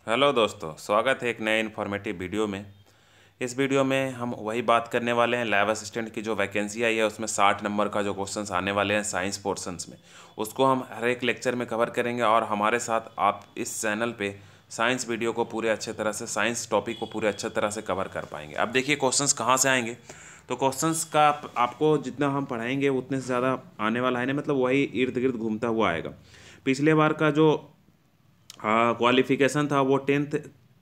Hello दोस्तों, स्वागत है एक नए इन्फॉर्मेटिव वीडियो में। इस वीडियो में हम वही बात करने वाले हैं। लैब असिस्टेंट की जो वैकेंसी आई है उसमें 60 नंबर का जो क्वेश्चंस आने वाले हैं साइंस पोर्शंस में, उसको हम हर एक लेक्चर में कवर करेंगे। और हमारे साथ आप इस चैनल पे साइंस वीडियो को पूरे अच्छे तरह से, साइंस टॉपिक को पूरे अच्छे तरह से कवर कर पाएंगे। अब देखिए क्वेश्चंस कहाँ से आएंगे। तो क्वेश्चंस का आपको जितना हम पढ़ाएंगे उतने से ज़्यादा आने वाला है नहीं, मतलब वही इर्द गिर्द घूमता हुआ आएगा। पिछले बार का जो क्वालिफिकेशन था वो 10th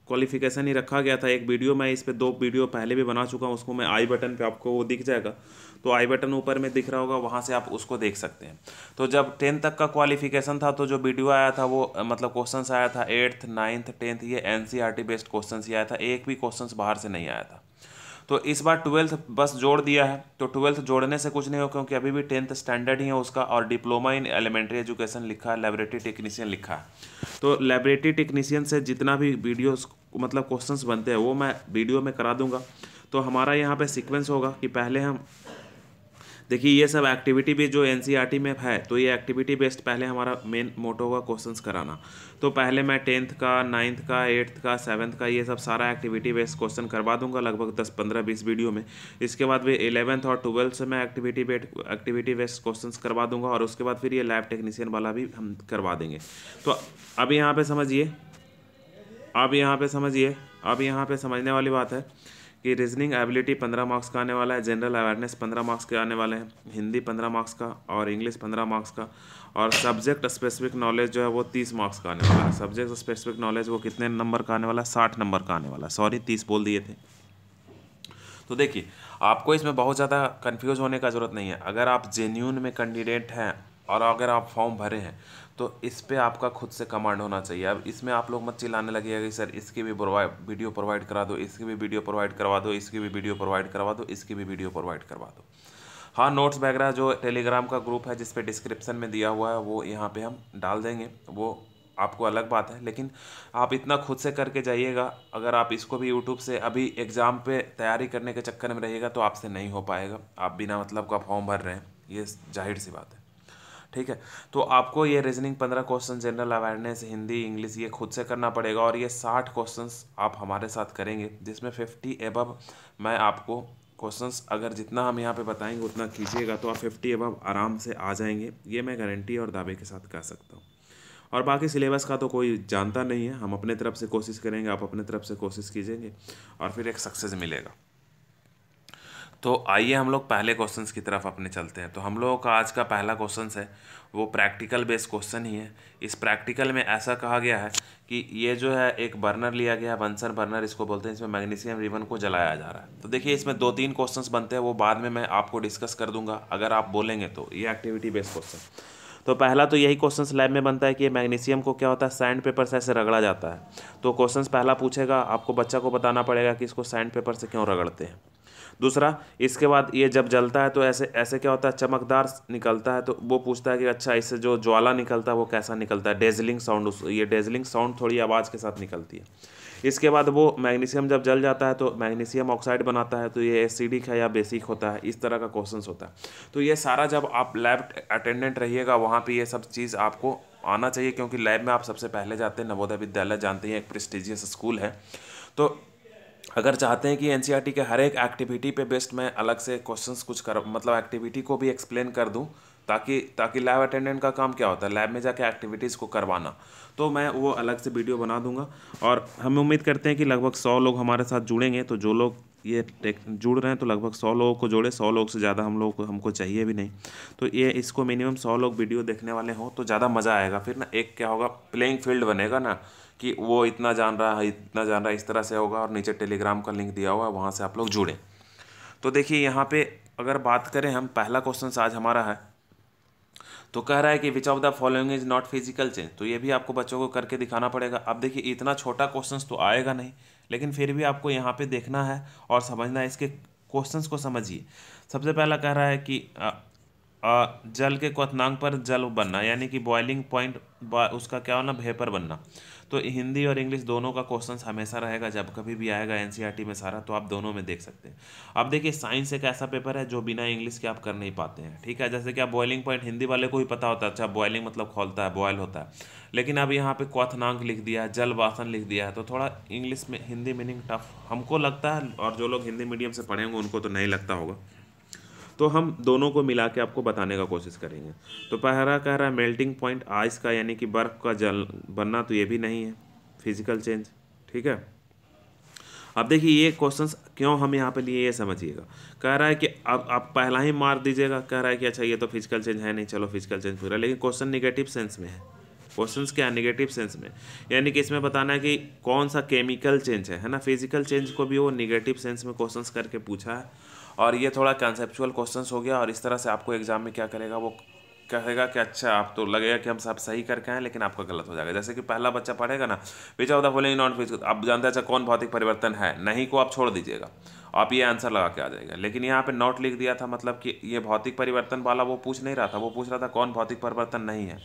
क्वालिफिकेशन ही रखा गया था। एक वीडियो मैं इस पे 2 वीडियो पहले भी बना चुका हूँ, उसको मैं आई बटन पे आपको वो दिख जाएगा। तो आई बटन ऊपर में दिख रहा होगा, वहाँ से आप उसको देख सकते हैं। तो जब 10th तक का क्वालिफिकेशन था तो जो वीडियो आया था वो मतलब क्वेश्चंस आया था 8th 9th 10th, ये एनसीईआरटी बेस्ड क्वेश्चंस ही आया था, एक भी क्वेश्चंस बाहर से नहीं आया था। तो इस बार 12th बस जोड़ दिया है। तो 12th जोड़ने से कुछ नहीं हो, क्योंकि अभी भी 10th स्टैंडर्ड ही है उसका, और डिप्लोमा इन एलिमेंट्री एजुकेशन लिखा है, लेबोरेटरी टेक्नीशियन लिखा है। तो लेबोरेटरी टेक्नीशियन से जितना भी वीडियोस मतलब क्वेश्चंस बनते हैं वो मैं वीडियो में करा दूंगा। तो हमारा यहाँ पे सीक्वेंस होगा कि पहले हम देखिए ये सब एक्टिविटी भी जो एनसीईआरटी में है, तो ये एक्टिविटी बेस्ड पहले हमारा मेन मोटो होगा क्वेश्चंस कराना। तो पहले मैं 10th का 9th का 8th का 7th का ये सब सारा एक्टिविटी बेस्ड क्वेश्चन करवा दूंगा लगभग 10 15 20 वीडियो में। इसके बाद भी 11th और 12th से मैं एक्टिविटी बेस्ड क्वेश्चंस करवा दूंगा, और उसके बाद फिर ये लैब टेक्नीशियन वाला भी हम करवा देंगे। तो अब यहाँ पे समझिए, अब यहाँ पे समझने वाली बात है कि रीजनिंग एबिलिटी 15 मार्क्स का आने वाला है, जनरल अवेयरनेस 15 मार्क्स के आने वाले हैं, हिंदी 15 मार्क्स का, और इंग्लिश 15 मार्क्स का, और सब्जेक्ट स्पेसिफिक नॉलेज जो है वो 30 मार्क्स का आने वाला है। सब्जेक्ट स्पेसिफिक नॉलेज वो कितने नंबर का आने वाला है? 60 नंबर का आने वाला है। सॉरी, 30 बोल दिए थे। तो देखिए, आपको इसमें बहुत ज़्यादा कंफ्यूज होने का ज़रूरत नहीं है। अगर आप जेन्यून में कैंडिडेट हैं और अगर आप फॉर्म भरे हैं तो इस पे आपका खुद से कमांड होना चाहिए। अब इसमें आप लोग मत चिल्लाने लगिएगा कि सर इसकी भी वीडियो प्रोवाइड करा दो, इसकी भी वीडियो प्रोवाइड करवा दो, इसकी भी वीडियो प्रोवाइड करवा दो, इसकी भी वीडियो प्रोवाइड करवा दो। हाँ, नोट्स वगैरह जो टेलीग्राम का ग्रुप है जिस पे डिस्क्रिप्शन में दिया हुआ है वो यहाँ पे हम डाल देंगे, वो आपको अलग बात है। लेकिन आप इतना खुद से करके जाइएगा। अगर आप इसको भी यूट्यूब से अभी एग्ज़ाम पे तैयारी करने के चक्कर में रहिएगा तो आपसे नहीं हो पाएगा। आप बिना मतलब का फॉर्म भर रहे हैं, ये जाहिर सी बात है। ठीक है। तो आपको ये reasoning 15 question, general awareness, Hindi, English, ये खुद से करना पड़ेगा। और ये 60 क्वेश्चंस आप हमारे साथ करेंगे, जिसमें 50 एबव मैं आपको क्वेश्चंस, अगर जितना हम यहाँ पे बताएंगे उतना कीजिएगा तो आप 50 एबव आराम से आ जाएंगे। ये मैं गारंटी और दावे के साथ कह सकता हूँ। और बाकी सिलेबस का तो कोई जानता नहीं है, हम अपने तरफ से कोशिश करेंगे, आप अपने तरफ से कोशिश कीजिएंगे, और फिर एक सक्सेस मिलेगा। तो आइए हम लोग पहले क्वेश्चंस की तरफ अपने चलते हैं। तो हम लोगों का आज का पहला क्वेश्चन है वो प्रैक्टिकल बेस्ड क्वेश्चन ही है। इस प्रैक्टिकल में ऐसा कहा गया है कि ये जो है एक बर्नर लिया गया है, बंसन बर्नर इसको बोलते हैं, इसमें मैग्नीशियम रिबन को जलाया जा रहा है। तो देखिए इसमें 2 3 क्वेश्चंस बनते हैं, वो बाद में मैं आपको डिस्कस कर दूंगा अगर आप बोलेंगे तो। ये एक्टिविटी बेस्ड क्वेश्चन। तो पहला तो यही क्वेश्चंस लैब में बनता है कि मैग्नीशियम को क्या होता है, सैंड पेपर से ऐसे रगड़ा जाता है। तो क्वेश्चंस पहला पूछेगा, आपको बच्चा को बताना पड़ेगा कि इसको सैंड पेपर से क्यों रगड़ते हैं। दूसरा, इसके बाद ये जब जलता है तो ऐसे ऐसे क्या होता है, चमकदार निकलता है। तो वो पूछता है कि अच्छा इससे जो ज्वाला निकलता है वो कैसा निकलता है, डेजलिंग साउंड, ये डेजलिंग साउंड थोड़ी आवाज़ के साथ निकलती है। इसके बाद वो मैग्नीशियम जब जल जाता है तो मैग्नीशियम ऑक्साइड बनाता है, तो ये एसिडिक है या बेसिक होता है, इस तरह का क्वेश्चन होता है। तो ये सारा जब आप लैब अटेंडेंट रहिएगा वहाँ पे ये सब चीज़ आपको आना चाहिए, क्योंकि लैब में आप सबसे पहले जाते हैं। नवोदय विद्यालय जानते हैं एक प्रेस्टिजियस स्कूल है। तो अगर चाहते हैं कि एनसीईआरटी के हर एक एक्टिविटी पे बेस्ड मैं अलग से क्वेश्चंस कुछ कर मतलब एक्टिविटी को भी एक्सप्लेन कर दूं, ताकि ताकि लैब अटेंडेंट का काम क्या होता है, लैब में जाके एक्टिविटीज़ को करवाना। तो मैं वो अलग से वीडियो बना दूंगा। और हम उम्मीद करते हैं कि लगभग 100 लोग हमारे साथ जुड़ेंगे। तो जो लोग ये जुड़ रहे हैं तो लगभग 100 लोगों को जोड़े, 100 लोग से ज़्यादा हम लोग को हमको चाहिए भी नहीं। तो ये इसको मिनिमम 100 लोग वीडियो देखने वाले हों तो ज़्यादा मज़ा आएगा। फिर ना एक क्या होगा, प्लेइंग फील्ड बनेगा ना, कि वो इतना जान रहा है, इतना जान रहा है, इस तरह से होगा। और नीचे टेलीग्राम का लिंक दिया हुआ है, वहाँ से आप लोग जुड़ें। तो देखिए यहाँ पे अगर बात करें, हम पहला क्वेश्चन आज हमारा है, तो कह रहा है कि which of the following is not physical change. तो ये भी आपको बच्चों को करके दिखाना पड़ेगा। अब देखिए इतना छोटा क्वेश्चन तो आएगा नहीं, लेकिन फिर भी आपको यहाँ पे देखना है और समझना है। इसके क्वेश्चंस को समझिए। सबसे पहला कह रहा है कि जल के क्वथनांक पर जल बनना, यानी कि बॉइलिंग पॉइंट उसका क्या होना, वेपर बनना। तो हिंदी और इंग्लिश दोनों का क्वेश्चन हमेशा रहेगा, जब कभी भी आएगा एनसीईआरटी में सारा, तो आप दोनों में देख सकते हैं। अब देखिए साइंस एक ऐसा पेपर है जो बिना इंग्लिश के आप कर नहीं पाते हैं, ठीक है। जैसे कि आप बॉइलिंग पॉइंट हिंदी वाले को ही पता होता है, अच्छा बॉइलिंग मतलब खोलता है, बॉयल होता है, लेकिन अब यहाँ पे क्वथनांक लिख दिया है, जल वासन लिख दिया है, तो थोड़ा इंग्लिश में हिंदी मीनिंग टफ हमको लगता है, और जो लोग हिंदी मीडियम से पढ़े होंगे उनको तो नहीं लगता होगा। तो हम दोनों को मिला के आपको बताने का कोशिश करेंगे। तो पहला कह रहा है मेल्टिंग पॉइंट आइस का, यानी कि बर्फ़ का जल बनना, तो ये भी नहीं है, फिजिकल चेंज, ठीक है। अब देखिए ये क्वेश्चंस क्यों हम यहाँ पे लिए, ये समझिएगा। कह रहा है कि अब आप पहला ही मार दीजिएगा, कह रहा है कि अच्छा ये तो फिजिकल चेंज है नहीं, चलो फिजिकल चेंज पूरा, लेकिन क्वेश्चन निगेटिव सेंस में है। क्वेश्चंस क्या, निगेटिव सेंस में, यानी कि इसमें बताना है कि कौन सा केमिकल चेंज है ना। फिजिकल चेंज को भी वो निगेटिव सेंस में क्वेश्चंस करके पूछा है, और ये थोड़ा कंसेप्चुअल क्वेश्चंस हो गया, और इस तरह से आपको एग्जाम में क्या करेगा, वो कहेगा कि अच्छा आप तो लगेगा कि हम सब सही करके आए, लेकिन आपका गलत हो जाएगा। जैसे कि पहला बच्चा पढ़ेगा ना, विच of the following non physical, आप जानते हैं अच्छा कौन भौतिक परिवर्तन है, नहीं को आप छोड़ दीजिएगा, आप ये आंसर लगा के आ जाएगा। लेकिन यहाँ पे नॉट लिख दिया था, मतलब कि ये भौतिक परिवर्तन वाला वो पूछ नहीं रहा था, वो पूछ रहा था कौन भौतिक परिवर्तन नहीं है।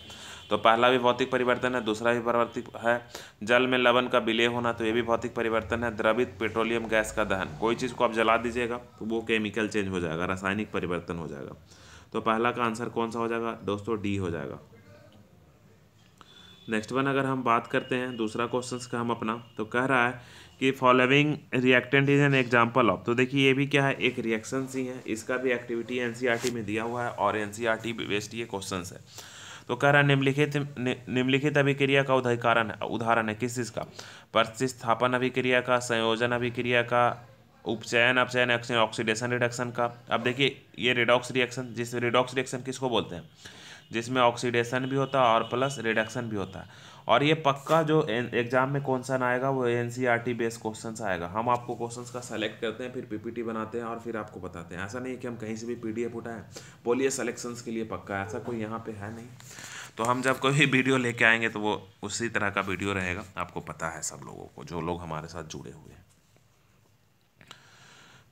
तो पहला भी भौतिक परिवर्तन है, दूसरा भी भौतिक है, जल में लवण का विलय होना, तो ये भी भौतिक परिवर्तन है, द्रवित पेट्रोलियम गैस का दहन, कोई चीज़ को आप जला दीजिएगा तो वो केमिकल चेंज हो जाएगा, रासायनिक परिवर्तन हो जाएगा। तो पहला का आंसर कौन सा हो जाएगा दोस्तों, डी हो जाएगा। नेक्स्ट वन अगर हम बात करते हैं दूसरा क्वेश्चन का हम अपना, तो कह रहा है कि following reactant is an example of, तो देखिए ये भी क्या है, एक रिएक्शन ही है, इसका भी एक्टिविटी एनसीईआरटी में दिया हुआ है, और एनसीईआरटी बेस्ड ये क्वेश्चन है। तो कह रहा है निम्नलिखित अभिक्रिया का उदाहरण है किस चीज़ का, प्रतिस्थापन अभिक्रिया का, संयोजन अभिक्रिया का, उपचयन अपचयन ऑक्सीडेशन रिडक्शन का। अब देखिए ये रिडॉक्स रिएक्शन, जिस रिडॉक्स रिएक्शन किसको बोलते हैं, जिसमें ऑक्सीडेशन भी होता है और प्लस रिडक्शन भी होता है। और ये पक्का जो एग्जाम में कौन सा आएगा, वो एनसीईआरटी बेस्ड क्वेश्चंस आएगा। हम आपको क्वेश्चंस का सेलेक्ट करते हैं, फिर पीपीटी बनाते हैं और फिर आपको बताते हैं। ऐसा नहीं कि हम कहीं से भी पीडीएफ उठाएं, बोलिए सिलेक्शंस के लिए पक्का, ऐसा कोई यहाँ पे है नहीं। तो हम जब कोई वीडियो लेके आएंगे तो वो उसी तरह का वीडियो रहेगा, आपको पता है सब लोगों को, जो लोग हमारे साथ जुड़े हुए हैं।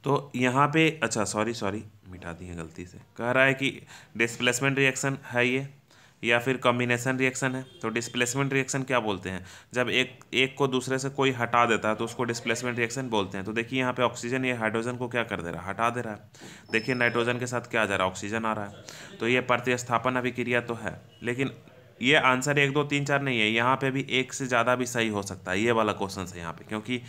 तो यहाँ पे अच्छा सॉरी मिटा दिए गलती से, कह रहा है कि डिस्प्लेसमेंट रिएक्शन है ये, या फिर कॉम्बिनेशन रिएक्शन है। तो डिस्प्लेसमेंट रिएक्शन क्या बोलते हैं, जब एक को दूसरे से कोई हटा देता है तो उसको डिस्प्लेसमेंट रिएक्शन बोलते हैं। तो देखिए यहाँ पे ऑक्सीजन ये हाइड्रोजन को क्या कर दे रहा है, हटा दे रहा है। देखिए नाइट्रोजन के साथ क्या आ जा रहा है, ऑक्सीजन आ रहा है। तो ये प्रतिस्थापन अभिक्रिया तो है, लेकिन ये आंसर 1 2 3 4 नहीं है, यहाँ पे भी एक से ज़्यादा भी सही हो सकता है, ये वाला क्वेश्चन है यहाँ पे, क्योंकि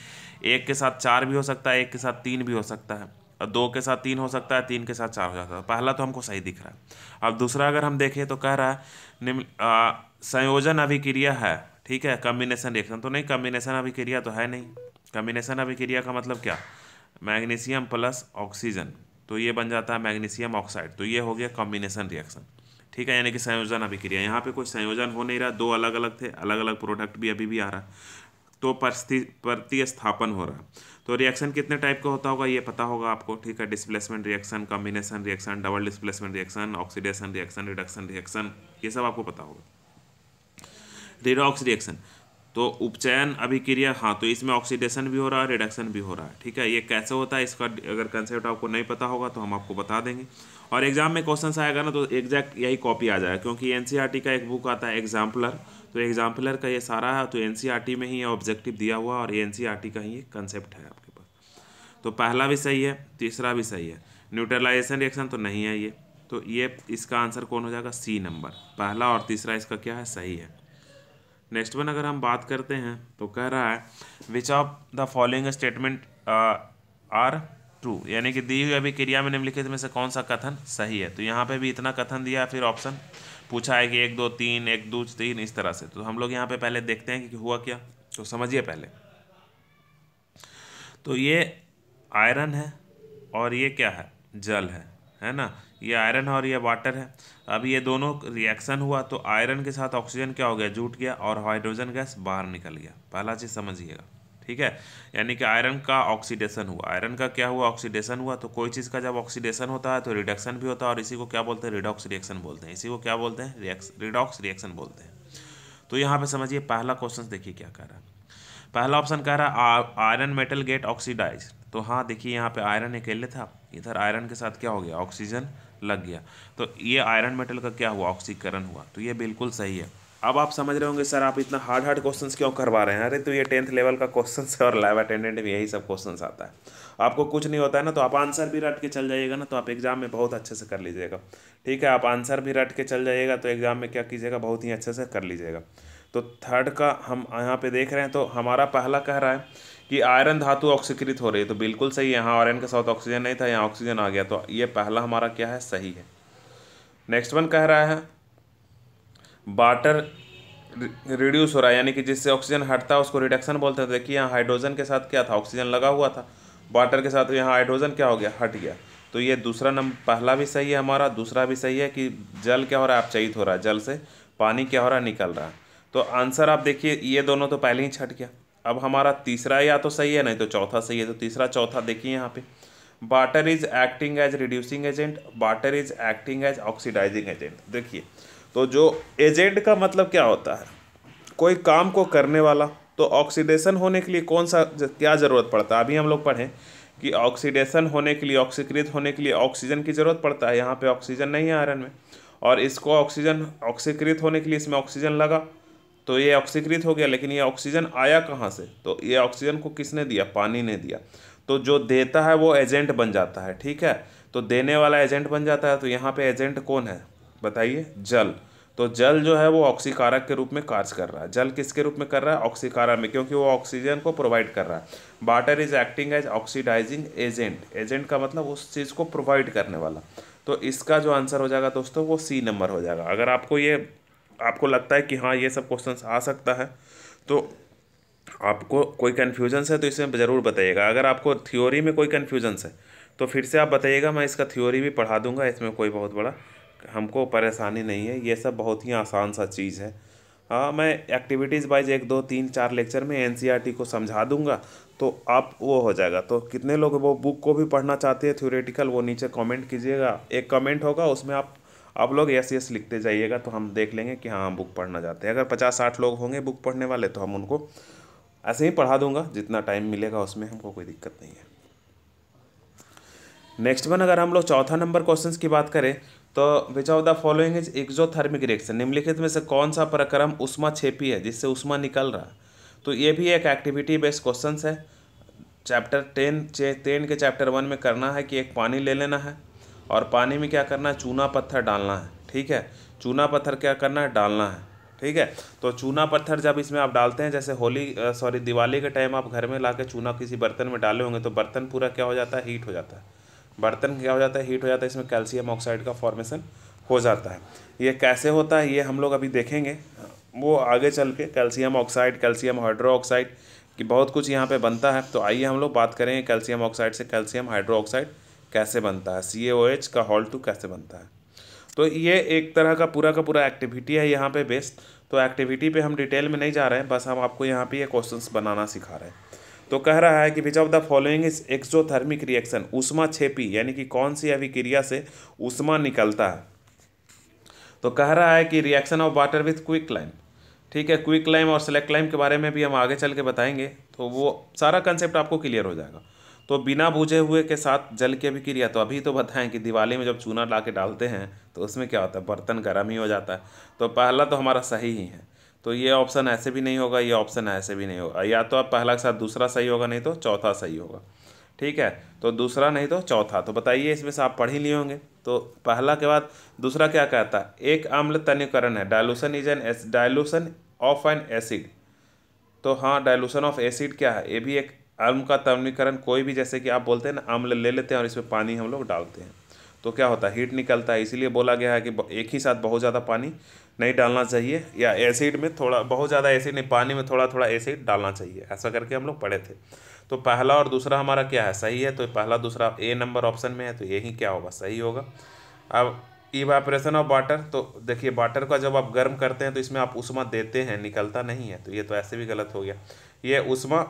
एक के साथ 4 भी हो सकता है, एक के साथ 3 भी हो सकता है, और 2 के साथ 3 हो सकता है, 3 के साथ 4 हो जाता है। पहला तो हमको सही दिख रहा है। अब दूसरा अगर हम देखें तो कह रहा है संयोजन अभिक्रिया है, ठीक है, कम्बिनेशन रिएक्शन तो नहीं, कम्बिनेशन अभिक्रिया तो है नहीं। कम्बिनेशन अभिक्रिया का मतलब क्या, मैग्नीशियम प्लस ऑक्सीजन, तो ये बन जाता है मैग्नीशियम ऑक्साइड, तो ये हो गया कॉम्बिनेशन रिएक्शन, ठीक है, यानी कि संयोजन अभिक्रिया। यहाँ पे कोई संयोजन हो नहीं रहा, दो अलग अलग थे, अलग अलग प्रोडक्ट भी अभी भी आ रहा है, तो प्रतिस्थापन हो रहा है। तो रिएक्शन कितने टाइप का होता होगा ये पता होगा आपको, ठीक है, displacement reaction, combination reaction, double displacement reaction, oxidation reaction, reduction reaction, ये सब आपको पता होगा। रिडॉक्स रिएक्शन तो उपचयन अभिक्रिया, हाँ, तो इसमें ऑक्सीडेशन भी हो रहा है, रिडक्शन भी हो रहा है, ठीक है। ये कैसे होता है, इसका अगर कंसेप्ट आपको नहीं पता होगा तो हम आपको बता देंगे, और एग्जाम में क्वेश्चन आएगा ना तो एग्जैक्ट यही कॉपी आ जाएगा, क्योंकि एनसीईआरटी का एक बुक आता है एग्जाम्पलर, तो एग्जाम्पलर का ये सारा है, तो एनसीईआरटी में ही ये ऑब्जेक्टिव दिया हुआ और एनसीईआरटी का ही कंसेप्ट है आपके पास। तो पहला भी सही है, तीसरा भी सही है। न्यूट्रलाइजेशन रिएक्शन तो नहीं है ये, तो ये इसका आंसर कौन हो जाएगा, सी नंबर, पहला और तीसरा इसका क्या है, सही है। नेक्स्ट वन अगर हम बात करते हैं तो कह रहा है which of the following statement are true, यानी कि दी हुई अभिक्रिया में निम्नलिखित में से कौन सा कथन सही है। तो यहाँ पे भी इतना कथन दिया है, फिर ऑप्शन पूछा है कि 1 2 3 1 2 3 इस तरह से। तो हम लोग यहाँ पे पहले देखते हैं कि हुआ क्या, तो समझिए पहले। तो ये आयरन है और ये क्या है, जल है ना, ये आयरन है और ये वाटर है। अब ये दोनों रिएक्शन हुआ तो आयरन के साथ ऑक्सीजन क्या हो गया, जुट गया और हाइड्रोजन गैस बाहर निकल गया, पहला चीज़ समझिएगा, ठीक है। यानी कि आयरन का ऑक्सीडेशन हुआ, आयरन का क्या हुआ, ऑक्सीडेशन हुआ। तो कोई चीज़ का जब ऑक्सीडेशन होता है तो रिडक्शन भी होता है, और इसी को क्या बोलते हैं, रिडॉक्स रिएक्शन बोलते हैं, इसी को क्या बोलते हैं, रिडॉक्स रिएक्शन बोलते हैं। तो यहाँ पे समझिए पहला क्वेश्चन देखिए क्या कह रहा है। पहला ऑप्शन कह रहा है आयरन मेटल गेट ऑक्सीडाइज, तो हाँ देखिए यहाँ पे आयरन अकेले था, इधर आयरन के साथ क्या हो गया, ऑक्सीजन लग गया, तो ये आयरन मेटल का क्या हुआ, ऑक्सीकरण हुआ, तो ये बिल्कुल सही है। अब आप समझ रहे होंगे सर आप इतना हार्ड हार्ड क्वेश्चंस क्यों करवा रहे हैं। अरे तो ये 10th लेवल का क्वेश्चन है और लैब अटेंडेंट में यही सब क्वेश्चंस आता है। आपको कुछ नहीं होता है ना तो आप आंसर भी रट के चल जाइएगा ना तो आप एग्जाम में बहुत अच्छे से कर लीजिएगा। ठीक है, आप आंसर भी रट के चल जाइएगा तो एग्जाम में क्या कीजिएगा, बहुत ही अच्छे से कर लीजिएगा। तो थर्ड का हम यहाँ पे देख रहे हैं तो हमारा पहला कह रहा है कि आयरन धातु ऑक्सीकृत हो रही है, तो बिल्कुल सही है। यहाँ आयरन के साथ ऑक्सीजन नहीं था, यहाँ ऑक्सीजन आ गया, तो ये पहला हमारा क्या है, सही है। नेक्स्ट वन कह रहा है वाटर रिड्यूस हो रहा है, यानी कि जिससे ऑक्सीजन हटता है उसको रिडक्शन बोलते हैं। देखिए यहाँ हाइड्रोजन के साथ क्या था, ऑक्सीजन लगा हुआ था, वाटर के साथ यहाँ हाइड्रोजन क्या हो गया, हट गया। तो ये दूसरा नंबर पहला भी सही है हमारा, दूसरा भी सही है कि जल क्या हो रहा है, अपचयित हो रहा है, जल से पानी क्या हो रहा है, निकल रहा है। तो आंसर आप देखिए ये दोनों तो पहले ही छट गया। अब हमारा तीसरा या तो सही है नहीं तो चौथा सही है। तो तीसरा चौथा देखिए यहाँ पे water is acting as reducing agent, water is acting as oxidising agent. देखिए तो जो एजेंट का मतलब क्या होता है, कोई काम को करने वाला। तो ऑक्सीडेशन होने के लिए कौन सा क्या ज़रूरत पड़ता है, अभी हम लोग पढ़ें कि ऑक्सीडेशन होने के लिए, ऑक्सीकृत होने के लिए ऑक्सीजन की ज़रूरत पड़ता है। यहाँ पे ऑक्सीजन नहीं है आयरन में, और इसको ऑक्सीजन ऑक्सीकृत होने के लिए इसमें ऑक्सीजन लगा तो ये ऑक्सीकृत हो गया। लेकिन ये ऑक्सीजन आया कहाँ से, तो ये ऑक्सीजन को किसने दिया, पानी ने दिया। तो जो देता है वो एजेंट बन जाता है। ठीक है, तो देने वाला एजेंट बन जाता है। तो यहाँ पे एजेंट कौन है बताइए, जल। तो जल जो है वो ऑक्सीकारक के रूप में कार्य कर रहा है। जल किसके रूप में कर रहा है, ऑक्सीकारक में, क्योंकि वो ऑक्सीजन को प्रोवाइड कर रहा है। Water is acting as oxidising agent, agent का मतलब उस चीज़ को प्रोवाइड करने वाला। तो इसका जो आंसर हो जाएगा दोस्तों वो सी नंबर हो जाएगा। अगर आपको ये आपको लगता है कि हाँ ये सब क्वेश्चन आ सकता है तो आपको कोई कन्फ्यूजन है तो इसमें ज़रूर बताइएगा। अगर आपको थ्योरी में कोई कन्फ्यूजन है तो फिर से आप बताइएगा, मैं इसका थ्योरी भी पढ़ा दूंगा। इसमें कोई बहुत बड़ा हमको परेशानी नहीं है, ये सब बहुत ही आसान सा चीज़ है। हाँ, मैं एक्टिविटीज़ वाइज 1 2 3 4 लेक्चर में एनसीईआरटी को समझा दूंगा तो आप वो हो जाएगा। तो कितने लोग वो बुक को भी पढ़ना चाहते हैं थ्योरेटिकल, वो नीचे कमेंट कीजिएगा। एक कमेंट होगा उसमें आप लोग यस यस लिखते जाइएगा तो हम देख लेंगे कि हाँ हम बुक पढ़ना चाहते हैं। अगर 50-60 लोग होंगे बुक पढ़ने वाले तो हम उनको ऐसे ही पढ़ा दूंगा, जितना टाइम मिलेगा उसमें हमको कोई दिक्कत नहीं है। नेक्स्ट वन अगर हम लोग चौथा नंबर क्वेश्चंस की बात करें तो विच of the following is exothermic reaction, निम्नलिखित में से कौन सा प्रक्रम ऊष्माक्षेपी है जिससे ऊष्मा निकल रहा है। तो ये भी एक एक्टिविटी बेस्ड क्वेश्चन है। चैप्टर 10 के चैप्टर 1 में करना है कि एक पानी ले लेना है और पानी में क्या करना है, चूना पत्थर डालना है। ठीक है, चूना पत्थर क्या करना है, डालना है। ठीक है, तो चूना पत्थर जब इसमें आप डालते हैं, जैसे दिवाली के टाइम आप घर में ला के चूना किसी बर्तन में डाले होंगे तो बर्तन पूरा क्या हो जाता है, हीट हो जाता है। बर्तन क्या हो जाता है, हीट हो जाता है, इसमें कैल्शियम ऑक्साइड का फॉर्मेशन हो जाता है। ये कैसे होता है ये हम लोग अभी देखेंगे, वो आगे चल के calcium oxide, calcium hydro oxide की बहुत कुछ यहाँ पे बनता है। तो आइए हम लोग बात करेंगे कैल्शियम ऑक्साइड से कैल्शियम हाइड्रो ऑक्साइड कैसे बनता है, CaOH का हॉल 2 कैसे बनता है। तो ये एक तरह का पूरा एक्टिविटी है यहाँ पे बेस्ड। तो एक्टिविटी पे हम डिटेल में नहीं जा रहे हैं, बस हम आपको यहाँ पे ये क्वेश्चंस बनाना सिखा रहे हैं। तो कह रहा है कि which of the following is exothermic reaction, ऊष्माक्षेपी यानी कि कौन सी अभिक्रिया से ऊष्मा निकलता है। तो कह रहा है कि reaction of water with quick lime. ठीक है, क्विक लाइम और सेलेक्ट लाइम के बारे में भी हम आगे चल के बताएंगे, तो वो सारा कंसेप्ट आपको क्लियर हो जाएगा। तो बिना बुझे हुए के साथ जल की अभिक्रिया, तो अभी तो बताएं कि दिवाली में जब चूना ला के डालते हैं तो उसमें क्या होता है, बर्तन गर्म ही हो जाता है। तो पहला तो हमारा सही ही है, तो ये ऑप्शन ऐसे भी नहीं होगा, ये ऑप्शन ऐसे भी नहीं होगा। या तो अब पहला के साथ दूसरा सही होगा, नहीं तो चौथा सही होगा। ठीक है, तो दूसरा नहीं तो चौथा। तो बताइए इसमें से आप पढ़ ही लिए होंगे। तो पहला के बाद दूसरा क्या कहता है, एक अम्ल तन्यकरण है, dilution is an dilution of N acid. तो हाँ, डायलूशन ऑफ एसिड क्या है, ये भी एक अम्ल का तन्यकरण। कोई भी जैसे कि आप बोलते हैं ना, अम्ल ले लेते हैं और इसमें पानी हम लोग डालते हैं तो क्या होता है, हीट निकलता है। इसीलिए बोला गया है कि एक ही साथ बहुत ज़्यादा पानी नहीं डालना चाहिए, या एसिड में थोड़ा, बहुत ज़्यादा एसिड नहीं, पानी में थोड़ा थोड़ा एसिड डालना चाहिए। ऐसा करके हम लोग पढ़े थे। तो पहला और दूसरा हमारा क्या है, सही है। तो पहला दूसरा ए नंबर ऑप्शन में है, तो यही क्या होगा, सही होगा। अब इवापोरेशन ऑफ वाटर, तो देखिए वाटर का जब आप गर्म करते हैं तो इसमें आप ऊष्मा देते हैं, निकलता नहीं है, तो ये तो ऐसे भी गलत हो गया। ये ऊष्मा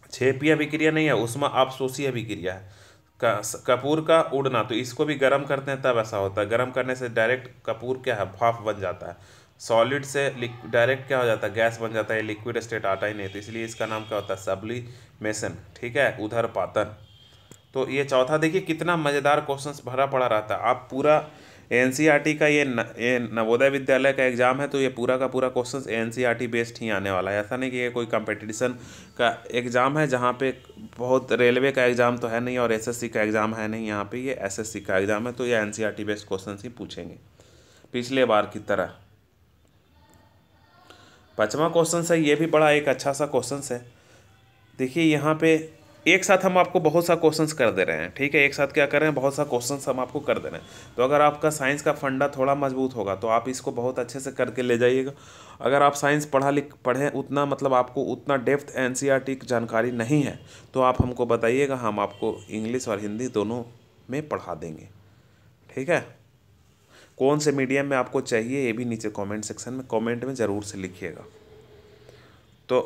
क्षेपीय अभिक्रिया नहीं है, ऊष्मा अपशोषी अभिक्रिया है। कपूर का उड़ना, तो इसको भी गर्म करते हैं तब ऐसा होता है। गर्म करने से डायरेक्ट कपूर क्या है, भाप बन जाता है। सॉलिड से डायरेक्ट क्या हो जाता है, गैस बन जाता है, लिक्विड स्टेट आता ही नहीं। तो इसलिए इसका नाम क्या होता है, सब्लिमेशन। ठीक है, उधर पातन। तो ये चौथा देखिए कितना मज़ेदार क्वेश्चंस भरा पड़ा रहता है। आप पूरा एनसीईआरटी का ये नवोदय विद्यालय का एग्ज़ाम है, तो ये पूरा का पूरा क्वेश्चन एनसीईआरटी बेस्ड ही आने वाला है। ऐसा नहीं कि ये कोई कंपटीशन का एग्ज़ाम है जहाँ पे बहुत रेलवे का एग्ज़ाम तो है नहीं और एसएससी का एग्ज़ाम है नहीं, यहाँ पे ये एसएससी का एग्ज़ाम है, तो ये एनसीईआरटी बेस्ड क्वेश्चन ही पूछेंगे पिछले बार की तरह। 5वां क्वेश्चन है, ये भी बड़ा एक अच्छा सा क्वेश्चन है। देखिए यहाँ पे एक साथ हम आपको बहुत सा क्वेश्चंस कर दे रहे हैं, ठीक है, एक साथ क्या कर रहे हैं, बहुत सा क्वेश्चंस हम आपको कर दे रहे हैं। तो अगर आपका साइंस का फंडा थोड़ा मजबूत होगा तो आप इसको बहुत अच्छे से करके ले जाइएगा। अगर आप साइंस पढ़ें उतना, मतलब आपको उतना डेप्थ एनसीईआरटी की जानकारी नहीं है, तो आप हमको बताइएगा, हम आपको इंग्लिश और हिंदी दोनों में पढ़ा देंगे, ठीक है। कौन से मीडियम में आपको चाहिए ये भी नीचे कमेंट सेक्शन में कमेंट में ज़रूर से लिखिएगा। तो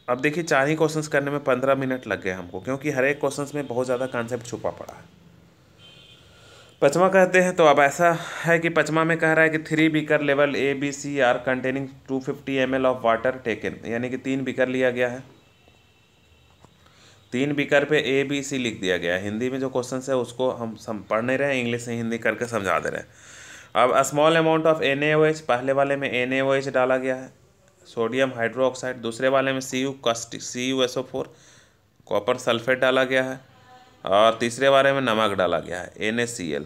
अब देखिए 4 ही क्वेश्चंस करने में 15 मिनट लग गए हमको, क्योंकि हर एक क्वेश्चंस में बहुत ज़्यादा कॉन्सेप्ट छुपा पड़ा है। 5वां कहते हैं, तो अब ऐसा है कि 5वां में कह रहा है कि 3 beaker level A B C are containing 250 ml of water taken, यानी कि 3 बीकर लिया गया है, 3 बीकर पे ए बी सी लिख दिया गया है। हिंदी में जो क्वेश्चन है उसको हम पढ़ नहीं रहे हैं, इंग्लिश से हिंदी करके समझा दे रहे हैं। अब स्मॉल अमाउंट ऑफ NaOH, पहले वाले में NaOH डाला गया है, सोडियम हाइड्रोक्साइड, दूसरे वाले में CuSO4 कॉपर सल्फेट डाला गया है, और तीसरे वाले में नमक डाला गया है NaCl।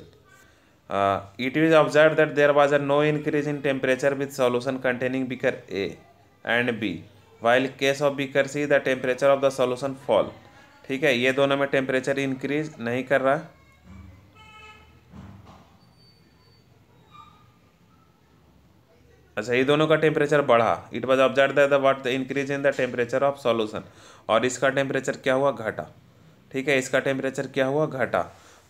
It is observe that there was no increase in temperature with solution containing beaker A and B, while case of beaker C the temperature of the solution fall. ठीक है, ये दोनों में टेम्परेचर इंक्रीज नहीं कर रहा है। अच्छा, ये दोनों का टेम्परेचर बढ़ा। It was observe that the increase in the temperature of solution, और इसका टेम्परेचर क्या हुआ, घटा। ठीक है, इसका टेम्परेचर क्या हुआ, घटा।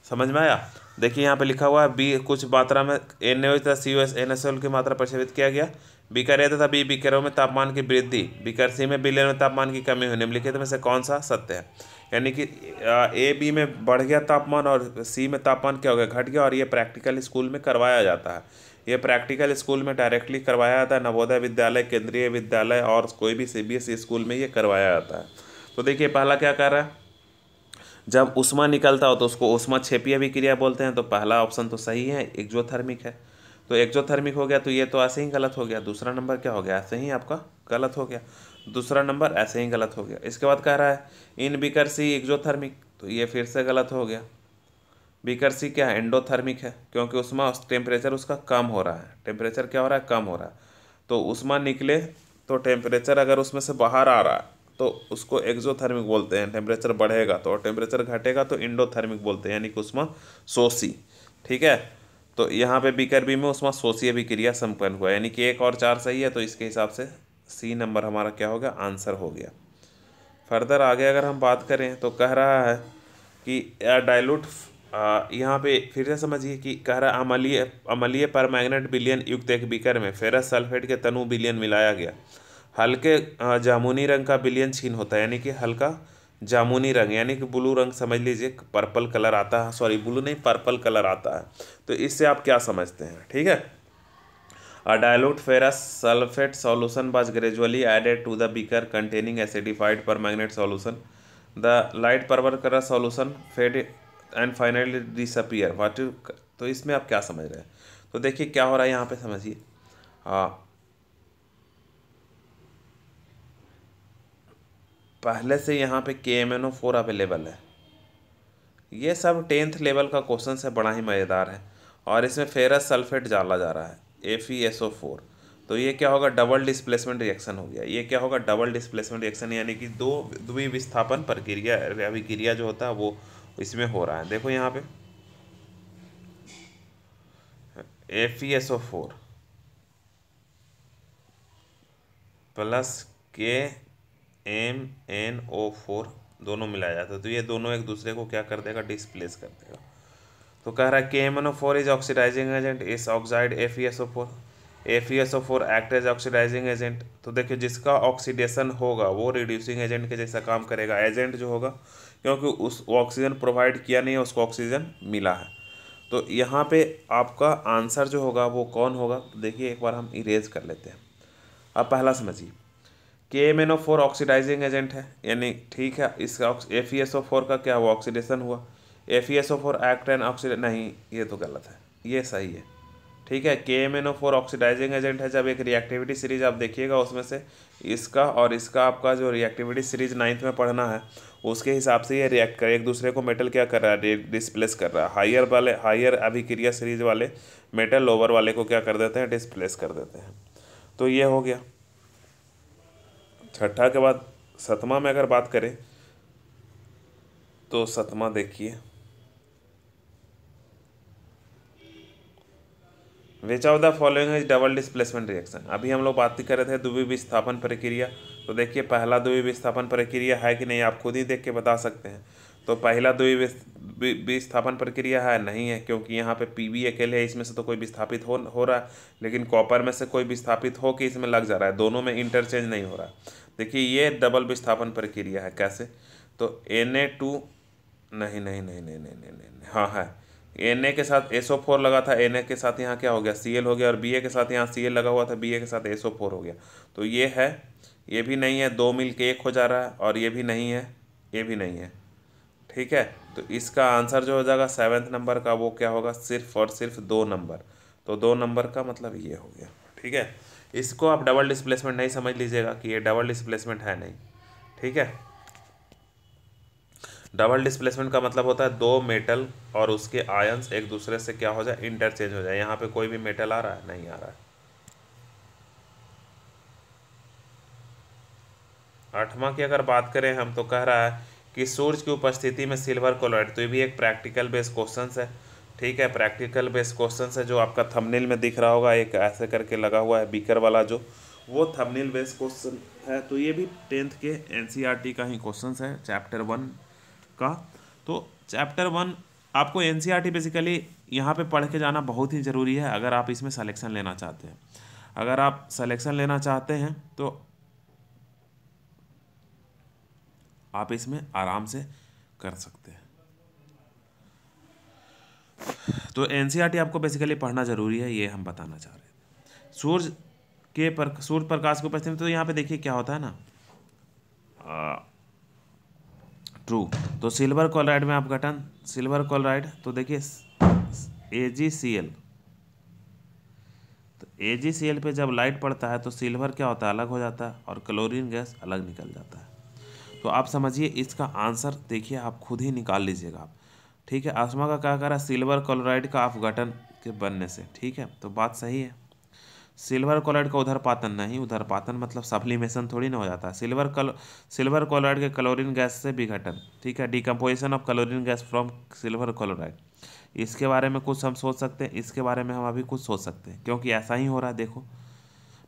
समझ में आया। देखिए यहाँ पे लिखा हुआ है बी कुछ मात्रा में NaOH तथा CuS NaCl की मात्रा प्रक्षेपित किया गया। बीकर ए तथा बी बीकरों में तापमान की वृद्धि, बीकर सी में विलयन में तापमान की कमी हुई, निम्नलिखित में से कौन सा सत्य है। यानी कि ए बी में बढ़ गया तापमान और सी में तापमान क्या हो गया, घट गया। और ये प्रैक्टिकल स्कूल में करवाया जाता है, ये प्रैक्टिकल स्कूल में डायरेक्टली करवाया जाता है। नवोदय विद्यालय, केंद्रीय विद्यालय और कोई भी CBSE स्कूल में ये करवाया जाता है। तो देखिए पहला क्या कर रहा है, जब उष्मा निकलता हो तो उसको ऊष्माक्षेपीय अभिक्रिया बोलते हैं। तो पहला ऑप्शन तो सही है, एक्जोथर्मिक है। तो एक्जोथर्मिक हो गया, तो ये तो ऐसे ही गलत हो गया। दूसरा नंबर क्या हो गया, ऐसे ही आपका गलत हो गया। दूसरा नंबर ऐसे ही गलत हो गया। इसके बाद कह रहा है इन बीकर सी एक्जोथर्मिक, तो ये फिर से गलत हो गया। बीकर सी क्या है, एंडोथर्मिक है, क्योंकि उष्मा टेम्परेचर उसका कम हो रहा है। टेम्परेचर क्या हो रहा है, कम हो रहा है। तो उष्मा निकले तो टेम्परेचर अगर उसमें से बाहर आ रहा है तो उसको एक्जोथर्मिक बोलते हैं। टेम्परेचर बढ़ेगा तो, और टेम्परेचर घटेगा तो इंडोथर्मिक बोलते हैं, यानी कि उष्मा शोषी। ठीक है, तो यहाँ पे बीकर बी में उष्मा शोषी अभिक्रिया संपन्न हुआ, यानी कि 1 और 4 सही है। तो इसके हिसाब से C नंबर हमारा क्या हो गया, आंसर हो गया। फर्दर आगे अगर हम बात करें तो कह रहा है कि डाइल्यूट, यहाँ पे फिर से समझिए कि कह रहा है अम्लीय परमैंगनेट विलयन युक्त एक बीकर में फेरस सल्फेट के तनु विलयन मिलाया गया। हल्के जामुनी रंग का विलयन क्षीण होता है, यानी कि हल्का जामुनी रंग, यानी कि ब्लू रंग समझ लीजिए, पर्पल कलर आता है, सॉरी ब्लू नहीं पर्पल कलर आता है। तो इससे आप क्या समझते हैं, ठीक है। A dilute ferrous sulfate solution was gradually added to the beaker containing acidified permanganate solution. The light purple color solution fade and finally disappear. तो इसमें आप क्या समझ रहे हैं, तो देखिए क्या हो रहा है यहाँ पे, समझिए। पहले से यहाँ पे KMnO4 अवेलेबल है। ये सब 10th लेवल का क्वेश्चन है, बड़ा ही मज़ेदार है। और इसमें फेरस सल्फेट डाला जा रहा है FeSO4। तो ये क्या होगा, डबल डिस्प्लेसमेंट रिएक्शन हो गया। ये क्या होगा, डबल डिस्प्लेसमेंट रिएक्शन, यानी कि दो द्विविस्थापन प्रक्रिया अभिक्रिया जो होता है वो इसमें हो रहा है। देखो यहाँ पे FeSO4 प्लस KMnO4 दोनों मिलाया जाता है, तो ये दोनों एक दूसरे को क्या कर देगा, डिस्प्लेस कर देगा। तो कह रहा है KMnO4 इज ऑक्सीडाइजिंग एजेंट, इस oxide FeSO4 act as oxidising agent. तो देखिए जिसका ऑक्सीडेशन होगा वो रिड्यूसिंग एजेंट के जैसा काम करेगा। एजेंट जो होगा, क्योंकि उस ऑक्सीजन प्रोवाइड किया नहीं है, उसको ऑक्सीजन मिला है। तो यहाँ पे आपका आंसर जो होगा वो कौन होगा, देखिए एक बार हम इरेज कर लेते हैं। अब पहला समझिए, KMnO4 ऑक्सीडाइजिंग एजेंट है, यानी ठीक है। इसका FeSO4 का क्या हुआ, ऑक्सीडेशन हुआ। FeSO4 एक्ट एंड ऑक्सीडेशन, नहीं ये तो गलत है, ये सही है। ठीक है। KMnO4 ऑक्सीडाइजिंग एजेंट है। जब एक रिएक्टिविटी सीरीज आप देखिएगा उसमें से इसका और इसका आपका जो रिएक्टिविटी सीरीज 9th में पढ़ना है उसके हिसाब से ये रिएक्ट कर एक दूसरे को मेटल क्या कर रहा है, डिस्प्लेस कर रहा है। हायर अभिक्रिया सीरीज वाले मेटल लोअर वाले को क्या कर देते हैं, डिस्प्लेस कर देते हैं। तो ये हो गया छठा। के बाद सतमा में अगर बात करें तो सतमा देखिए, विच of the following is double displacement reaction. अभी हम लोग बात कर रहे थे द्वितीय विस्थापन प्रक्रिया। तो देखिए पहला द्वितीय विस्थापन प्रक्रिया है कि नहीं, आप खुद ही देख के बता सकते हैं। तो पहला द्वितीय विस्थापन प्रक्रिया है, नहीं है, क्योंकि यहाँ पे Pb अकेले है, इसमें से तो कोई विस्थापित हो रहा है, लेकिन कॉपर में से कोई विस्थापित हो के इसमें लग जा रहा है, दोनों में इंटरचेंज नहीं हो रहा है। देखिए ये डबल विस्थापन प्रक्रिया है। कैसे, तो Na2 नहीं नहीं नहीं नहीं नहीं नहीं नहीं, हाँ है, Na के साथ SO4 लगा था, Na के साथ यहाँ क्या हो गया, Cl हो गया, और Ba के साथ यहाँ Cl लगा हुआ था, Ba के साथ SO4 हो गया। तो ये है, ये भी नहीं है, दो मिल के एक हो जा रहा है, और ये भी नहीं है, ये भी नहीं है। ठीक है, तो इसका आंसर जो हो जाएगा 7th नंबर का वो क्या होगा, सिर्फ और सिर्फ 2 नंबर। तो 2 नंबर का मतलब ये हो गया। ठीक है, इसको आप डबल डिस्प्लेसमेंट नहीं समझ लीजिएगा कि ये डबल डिस्प्लेसमेंट है, नहीं। ठीक है, डबल डिस्प्लेसमेंट का मतलब होता है दो मेटल और उसके आयंस एक दूसरे से क्या हो जाए, इंटरचेंज हो जाए। यहाँ पे कोई भी मेटल आ रहा है, नहीं आ रहा है। 8वां की अगर बात करें हम तो कह रहा है कि सूर्य की उपस्थिति में सिल्वर क्लोराइड, तो ये भी एक प्रैक्टिकल बेस्ड क्वेश्चन है। ठीक है, प्रैक्टिकल बेस्ड क्वेश्चन है जो आपका थंबनेल में दिख रहा होगा, एक ऐसे करके लगा हुआ है बीकर वाला, जो वो थंबनेल बेस्ड क्वेश्चन है। तो ये भी 10th के NCERT का ही क्वेश्चन है, चैप्टर 1 का। तो चैप्टर 1 आपको NCERT बेसिकली यहाँ पे पढ़ के जाना बहुत ही ज़रूरी है अगर आप इसमें सिलेक्शन लेना चाहते हैं। अगर आप सिलेक्शन लेना चाहते हैं तो आप इसमें आराम से कर सकते हैं। तो NCERT आपको बेसिकली पढ़ना ज़रूरी है, ये हम बताना चाह रहे हैं। सूर्य प्रकाश की उपस्थिति में, तो यहाँ पे देखिए क्या होता है ना, ट्रू। तो सिल्वर क्लोराइड में अपघटन, सिल्वर क्लोराइड, तो देखिए AgCl, तो AgCl पे जब लाइट पड़ता है तो सिल्वर क्या होता है, अलग हो जाता है, और क्लोरीन गैस अलग निकल जाता है। तो आप समझिए इसका आंसर देखिए, आप खुद ही निकाल लीजिएगा आप। ठीक है, आसमा का क्या करा, सिल्वर क्लोराइड का अपघटन के बनने से। ठीक है, तो बात सही है। सिल्वर क्लोराइड का उधरपातन नहीं, उधरपातन मतलब सब्लिमेशन थोड़ी ना हो जाता है। सिल्वर क्लोराइड के क्लोरीन गैस से विघटन। ठीक है, decomposition of chlorine gas from silver chloride, इसके बारे में कुछ हम सोच सकते हैं, इसके बारे में हम अभी कुछ सोच सकते हैं, क्योंकि ऐसा ही हो रहा है। देखो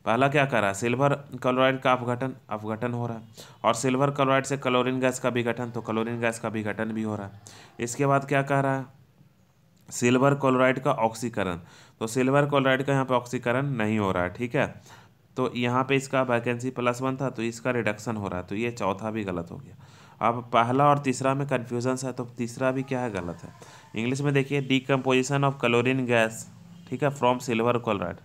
पहला क्या कर रहा है, सिल्वर क्लोराइड का अपघटन हो रहा है, और सिल्वर क्लोराइड से क्लोरीन गैस का विघटन, तो क्लोरीन गैस का विघटन भी हो रहा है। इसके बाद क्या कह रहा है, सिल्वर क्लोराइड का ऑक्सीकरण, तो सिल्वर क्लोराइड का यहाँ पे ऑक्सीकरण नहीं हो रहा है। ठीक है, तो यहाँ पे इसका वैकेंसी +1 था, तो इसका रिडक्शन हो रहा है, तो ये चौथा भी गलत हो गया। अब पहला और तीसरा में कन्फ्यूजन है, तो तीसरा भी क्या है, गलत है। इंग्लिश में देखिए डिकम्पोजिशन ऑफ क्लोरीन गैस, ठीक है, फ्रॉम सिल्वर क्लोराइड।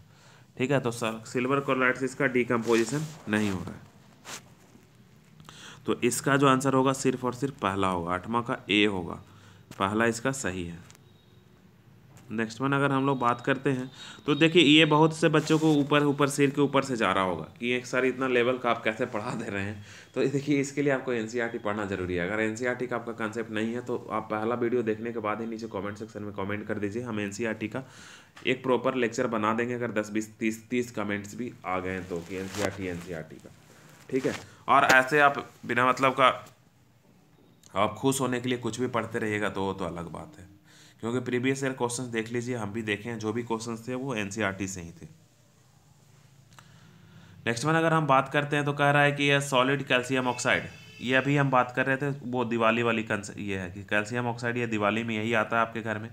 ठीक है, तो सिल्वर क्लोराइड से इसका डिकम्पोजिशन नहीं हो रहा है, तो इसका जो आंसर होगा सिर्फ और सिर्फ पहला होगा, 8वां का A होगा, पहला इसका सही है। नेक्स्ट वन अगर हम लोग बात करते हैं तो देखिए ये बहुत से बच्चों को ऊपर सिर के ऊपर से जा रहा होगा कि एक सारी इतना लेवल का आप कैसे पढ़ा दे रहे हैं। तो देखिए इसके लिए आपको NCERT पढ़ना जरूरी है। अगर NCERT का आपका कंसेप्ट नहीं है तो आप पहला वीडियो देखने के बाद ही नीचे कमेंट सेक्शन में कमेंट कर दीजिए, हम NCERT का एक प्रॉपर लेक्चर बना देंगे अगर 10 20 30 कमेंट्स भी आ गए हैं तो, कि NCERT का। ठीक है, और ऐसे आप बिना मतलब का आप खुश होने के लिए कुछ भी पढ़ते रहिएगा तो वो तो अलग बात है, क्योंकि प्रीवियस ईयर क्वेश्चंस देख लीजिए, हम भी देखे हैं, जो भी क्वेश्चंस थे वो NCERT से ही थे। नेक्स्ट वन अगर हम बात करते हैं तो कह रहा है कि यह सॉलिड कैल्शियम ऑक्साइड, ये अभी हम बात कर रहे थे वो दिवाली वाली ये है कि कैल्शियम ऑक्साइड ये दिवाली में यही आता है आपके घर में,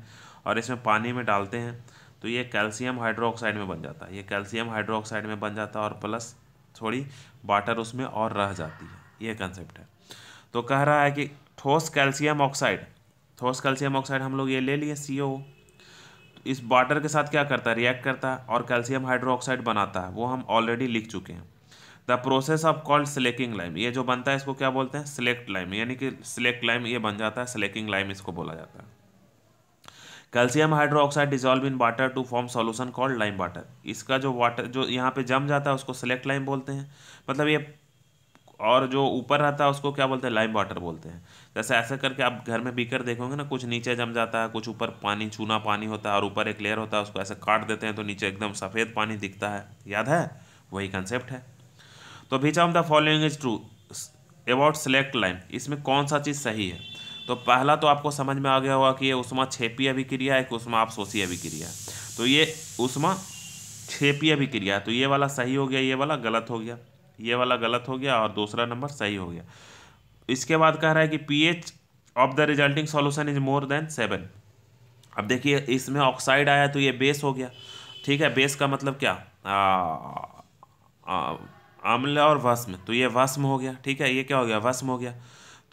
और इसमें पानी में डालते हैं तो ये कैल्शियम हाइड्रोक्साइड में बन जाता है, ये कैल्शियम हाइड्रोक्साइड में बन जाता है, और प्लस थोड़ी वाटर उसमें और रह जाती है, ये कंसेप्ट है। तो कह रहा है कि ठोस कैल्शियम ऑक्साइड हम लोग ये ले लिए CO, इस वाटर के साथ क्या करता है, रिएक्ट करता है और कैल्शियम हाइड्रोक्साइड बनाता है, वो हम ऑलरेडी लिख चुके हैं। The process of called slaking lime, ये जो बनता है इसको क्या बोलते हैं, स्लेक्ट लाइम, यानी कि स्लेक्ट लाइम ये बन जाता है, स्लेकिंग लाइम इसको बोला जाता है। Calcium hydroxide dissolve in water to form solution called lime water. इसका जो वाटर जो यहाँ पे जम जाता है उसको सेलेक्ट लाइम बोलते हैं, मतलब ये, और जो ऊपर रहता है उसको क्या बोलते हैं, लाइम वाटर बोलते हैं। जैसे ऐसे करके आप घर में बीकर देखोगे ना, कुछ नीचे जम जाता है, कुछ ऊपर पानी चूना पानी होता है और ऊपर एक लेयर होता है, उसको ऐसे काट देते हैं तो नीचे एकदम सफ़ेद पानी दिखता है, याद है, वही कंसेप्ट है। तो विच of the following is true about select lime, इसमें कौन सा चीज़ सही है। तो पहला तो आपको समझ में आ गया होगा कि ये उष्मा क्षेपीय अभिक्रिया है, एक उष्मा अपशोषी अभिक्रिया है। तो ये उष्मा क्षेपीय अभिक्रिया है, तो ये वाला सही हो गया, ये वाला गलत हो गया, ये वाला गलत हो गया और दूसरा नंबर सही हो गया। इसके बाद कह रहा है कि pH of the resulting solution is more than 7। अब देखिए इसमें ऑक्साइड आया तो ये बेस हो गया, ठीक है, बेस का मतलब क्या, अम्ल और भस्म, तो ये भस्म हो गया, ठीक है, ये क्या हो गया, भस्म हो गया।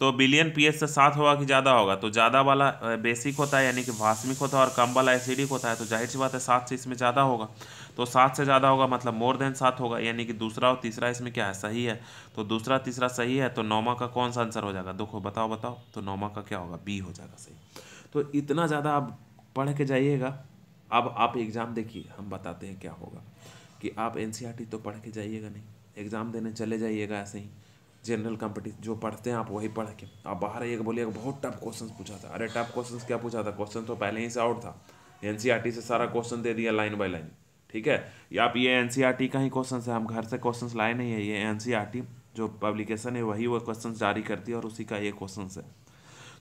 तो बिलियन पीएच से 7 होगा कि ज़्यादा होगा, तो ज़्यादा वाला बेसिक होता है यानी कि भास्मिक होता है और कम वाला एसिडिक होता है, तो जाहिर सी बात है 7 से इसमें ज़्यादा होगा। तो 7 से ज़्यादा होगा मतलब मोर देन 7 होगा, यानी कि दूसरा और तीसरा इसमें क्या है, सही है। तो दूसरा तीसरा सही है, तो नौमा का कौन सा आंसर हो जाएगा, देखो बताओ बताओ, तो नौमा का क्या होगा, बी हो जाएगा सही। तो इतना ज़्यादा आप पढ़ के जाइएगा। अब आप एग्ज़ाम देखिए, हम बताते हैं क्या होगा, कि आप एनसीईआरटी तो पढ़ के जाइएगा नहीं, एग्ज़ाम देने चले जाइएगा ऐसे ही जनरल कंपटीशन जो पढ़ते हैं आप वही पढ़ के आप बाहर आइएगा, बोलिएगा बहुत टफ क्वेश्चन पूछा था। अरे टफ क्वेश्चन क्या पूछा था, क्वेश्चन तो पहले ही से आउट था, एनसीईआरटी से सारा क्वेश्चन दे दिया लाइन बाय लाइन, ठीक है। या आप ये एनसीईआरटी का ही क्वेश्चन है, हम घर से क्वेश्चन लाए नहीं है, ये एनसीईआरटी जो पब्लिकेशन है वही वो क्वेश्चन जारी करती है और उसी का ये क्वेश्चन है।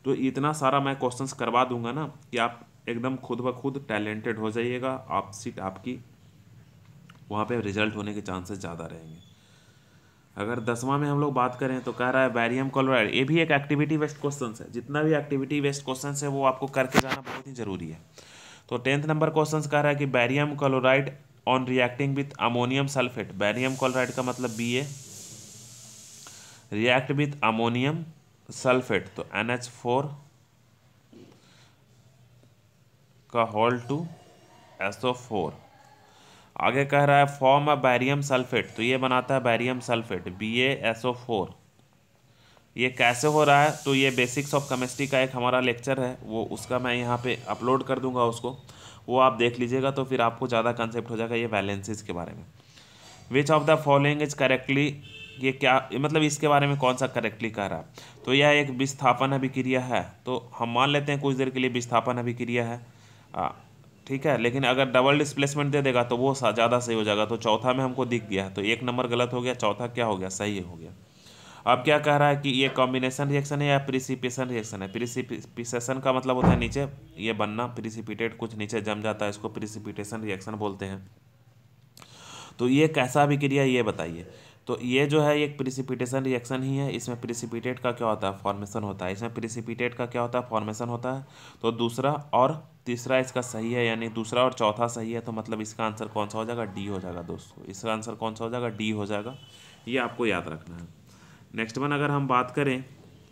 तो इतना सारा मैं क्वेश्चंस करवा दूंगा ना कि आप एकदम खुद ब खुद टैलेंटेड हो जाइएगा, आप सीट आपकी वहाँ पे रिजल्ट होने के चांसेस ज़्यादा रहेंगे। अगर 10वां में हम लोग बात करें तो कह रहा है बैरियम क्लोराइड, ये भी एक एक्टिविटी बेस्ड क्वेश्चन है, जितना भी एक्टिविटी बेस्ड क्वेश्चन है वो आपको करके जाना बहुत ही जरूरी है। तो 10th नंबर क्वेश्चन कह रहा है कि barium chloride on reacting with ammonium sulphate, barium chloride का मतलब Ba, react with ammonium sulphate तो NH4 का होल टू SO4। आगे कह रहा है फॉर्म अ बैरियम सल्फेट, तो ये बनाता है बैरियम सल्फेट BaSO4। ये कैसे हो रहा है, तो ये बेसिक्स ऑफ केमिस्ट्री का एक हमारा लेक्चर है, वो उसका मैं यहाँ पे अपलोड कर दूंगा उसको, वो आप देख लीजिएगा तो फिर आपको ज़्यादा कंसेप्ट हो जाएगा ये वैलेंसीज के बारे में। विच of the following is correctly, ये क्या मतलब इसके बारे में कौन सा करेक्टली कह रहा है, तो यह एक विस्थापन अभिक्रिया है, तो हम मान लेते हैं कुछ देर के लिए विस्थापन अभिक्रिया है, ठीक है। लेकिन अगर डबल डिस्प्लेसमेंट दे देगा तो वो ज़्यादा सही हो जाएगा, तो चौथा में हमको दिख गया, तो एक नंबर गलत हो गया, चौथा क्या हो गया, सही हो गया। अब क्या कह रहा है कि ये कॉम्बिनेशन रिएक्शन है या प्रिसिपिटेशन रिएक्शन है। प्रिसिपिटेशन का मतलब होता है नीचे ये बनना, प्रिसिपिटेट कुछ नीचे जम जाता है, इसको प्रिसिपिटेशन रिएक्शन बोलते हैं। तो ये कैसा अभिक्रिया ये बताइए। तो ये जो है एक प्रिसिपिटेशन रिएक्शन ही है, इसमें प्रिसिपिटेट का क्या होता है, फॉर्मेशन होता है, इसमें प्रिसिपिटेट का क्या होता है, फॉर्मेशन होता है। तो दूसरा और तीसरा इसका सही है, यानी दूसरा और चौथा सही है, तो मतलब इसका आंसर कौन सा हो जाएगा, डी हो जाएगा दोस्तों, इसका आंसर कौन सा हो जाएगा, डी हो जाएगा, ये आपको याद रखना है। नेक्स्ट वन अगर हम बात करें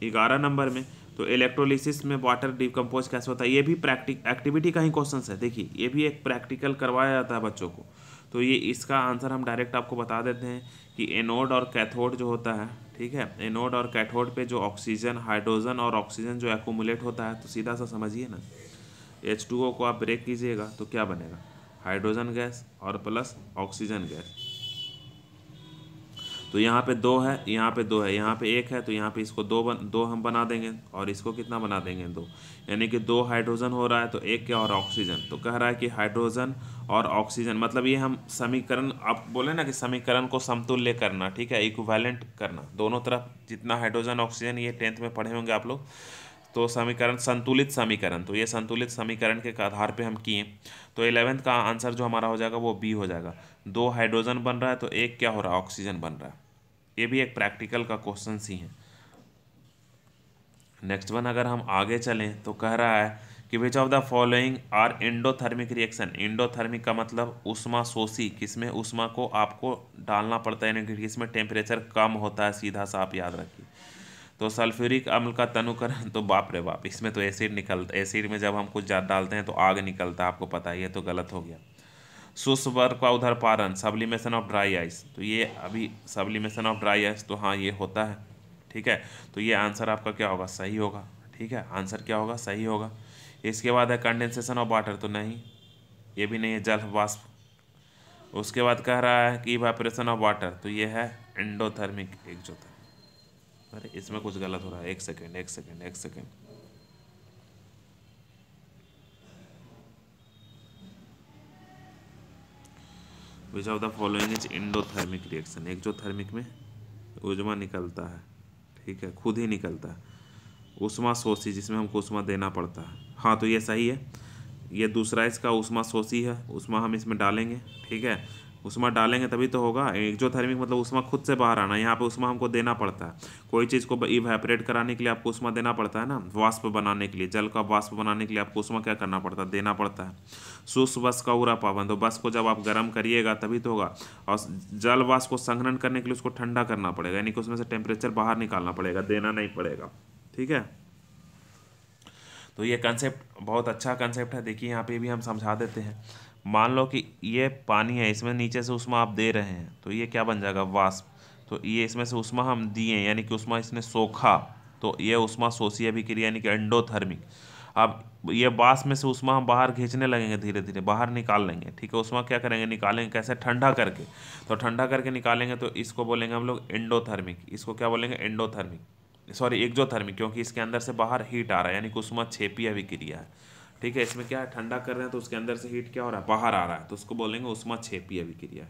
11 नंबर में, तो इलेक्ट्रोलिसिस में वाटर डिकम्पोज कैसे होता है, ये भी एक्टिविटी का ही क्वेश्चन है। देखिए ये भी एक प्रैक्टिकल करवाया जाता है बच्चों को, तो ये इसका आंसर हम डायरेक्ट आपको बता देते हैं कि एनोड और कैथोड जो होता है, ठीक है, एनोड और कैथोड पे जो ऑक्सीजन, हाइड्रोजन और ऑक्सीजन जो एक्यूमुलेट होता है, तो सीधा सा समझिए ना, H2O को आप ब्रेक कीजिएगा तो क्या बनेगा, हाइड्रोजन गैस और प्लस ऑक्सीजन गैस। तो यहाँ पे 2 है, यहाँ पे 2 है, यहाँ पे 1 है, तो यहाँ पे इसको 2 हम बना देंगे और इसको कितना बना देंगे 2, यानी कि 2 हाइड्रोजन हो रहा है, तो 1 क्या और ऑक्सीजन। तो कह रहा है कि हाइड्रोजन और ऑक्सीजन मतलब ये हम समीकरण, आप बोले ना कि समीकरण को समतुल्य करना, ठीक है, इक्विवेलेंट करना, दोनों तरफ जितना हाइड्रोजन ऑक्सीजन, ये 10th में पढ़े होंगे आप लोग। तो समीकरण संतुलित समीकरण, तो ये संतुलित समीकरण के आधार पे हम किए, तो 11th का आंसर जो हमारा हो जाएगा वो बी हो जाएगा। 2 हाइड्रोजन बन रहा है तो 1 क्या हो रहा है, ऑक्सीजन बन रहा है। ये भी एक प्रैक्टिकल का क्वेश्चन ही है। नेक्स्ट वन अगर हम आगे चलें तो कह रहा है कि which of the following are endothermic reaction. Endothermic का मतलब उष्मा शोषी, किसमें उष्मा को आपको डालना पड़ता है, यानी कि किसमें टेम्परेचर कम होता है, सीधा सा आप याद रखिए। तो सल्फ्यूरिक अम्ल का तनुकरण, तो बाप रे बाप, इसमें तो एसिड निकलता, एसिड में जब हम कुछ डालते हैं तो आग निकलता है, आपको पता है, ये तो गलत हो गया। शुष्क का उधर पारण, सब्लिमेशन ऑफ ड्राई आइस, तो ये अभी सब्लिमेशन ऑफ ड्राई आइस, तो हाँ ये होता है, ठीक है। तो ये आंसर आपका क्या होगा, सही होगा, ठीक है, आंसर क्या होगा, सही होगा। इसके बाद है कंडेंसेशन ऑफ वाटर, तो नहीं, ये भी नहीं है, जल वाष्प। उसके बाद कह रहा है कि इवापोरेशन ऑफ वाटर, तो ये है एंडोथर्मिक एक्सोथर्मिक। अरे इसमें कुछ गलत हो रहा है, एक second. Which of the following is endothermic reaction. Exothermic में उष्मा निकलता है, ठीक है, खुद ही निकलता है। ऊष्मा शोषी, जिसमें हमको ऊष्मा देना पड़ता है, हाँ तो ये सही है। ये दूसरा इसका ऊष्मा शोषी है, ऊष्मा हम इसमें डालेंगे, ठीक है, ऊष्मा डालेंगे तभी तो होगा। एक्सोथर्मिक मतलब ऊष्मा खुद से बाहर आना, यहाँ पे ऊष्मा हमको देना पड़ता है। कोई चीज़ को इवेपोरेट कराने के लिए आपको ऊष्मा देना पड़ता है ना, वाष्प बनाने के लिए, जल का वाष्प बनाने के लिए आपको ऊष्मा क्या करना पड़ता है, देना पड़ता है। शुष्क बस का उरा पावन, तो बस को जब आप गर्म करिएगा तभी तो होगा। और जल वाष्प को संघनन करने के लिए उसको ठंडा करना पड़ेगा, यानी कि उसमें से टेम्परेचर बाहर निकालना पड़ेगा, देना नहीं पड़ेगा, ठीक है। तो ये कंसेप्ट बहुत अच्छा कंसेप्ट है। देखिए यहाँ पे भी हम समझा देते हैं। मान लो कि ये पानी है, इसमें नीचे से ऊष्मा आप दे रहे हैं, तो ये क्या बन जाएगा, वाष्प। तो ये इसमें से ऊष्मा हम दिए, यानी कि ऊष्मा इसने सोखा, तो ये ऊष्मा शोषी अभिक्रिया यानी कि एंडोथर्मिक। अब ये वाष्प में से ऊष्मा हम बाहर खींचने लगेंगे, धीरे धीरे बाहर निकाल लेंगे, ठीक है। ऊष्मा क्या करेंगे, निकालेंगे कैसे, ठंडा करके। तो ठंडा करके निकालेंगे तो इसको बोलेंगे हम लोग एंडोथर्मिक, इसको क्या बोलेंगे, एंडोथर्मिक, सॉरी एक्सोथर्मिक, क्योंकि इसके अंदर से बाहर हीट आ रहा है, यानी कि ऊष्मा क्षेपीय अभिक्रिया है, ठीक है। इसमें क्या है, ठंडा कर रहे हैं तो उसके अंदर से हीट क्या हो रहा है, बाहर आ रहा है, तो उसको बोलेंगे ऊष्मा क्षेपीय अभिक्रिया।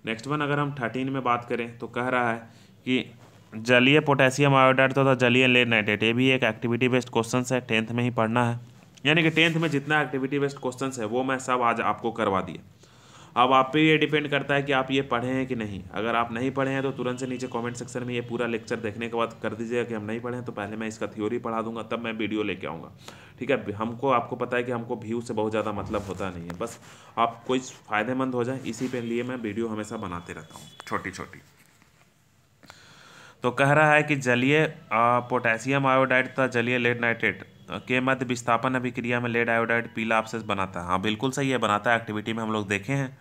नेक्स्ट वन अगर हम 13 में बात करें तो कह रहा है कि जलीय पोटेशियम आयोडाइड तो जलीय लेड नाइट्रेट, ये भी एक एक्टिविटी बेस्ड क्वेश्चन है, 10th में ही पढ़ना है। यानी कि 10th में जितना एक्टिविटी बेस्ड क्वेश्चन है वो मैं सब आज आपको करवा दिया। अब आप पे ये डिपेंड करता है कि आप ये पढ़े हैं कि नहीं। अगर आप नहीं पढ़े हैं तो तुरंत से नीचे कमेंट सेक्शन में ये पूरा लेक्चर देखने के बाद कर दीजिएगा कि हम नहीं पढ़े हैं, तो पहले मैं इसका थ्योरी पढ़ा दूंगा, तब मैं वीडियो लेके आऊँगा, ठीक है। हमको आपको पता है कि हमको व्यू से बहुत ज़्यादा मतलब होता नहीं है, बस आप कोई फ़ायदेमंद हो जाए इसी पे लिए मैं वीडियो हमेशा बनाते रहता हूँ, छोटी छोटी। तो कह रहा है कि जलीय पोटेशियम आयोडाइड तथा जलीय लेड नाइट्रेट के मध्य विस्थापन अभिक्रिया में लेड आयोडाइड पीला अपशिष्ट बनाता है। हाँ बिल्कुल सही है, बनाता है, एक्टिविटी में हम लोग देखे हैं।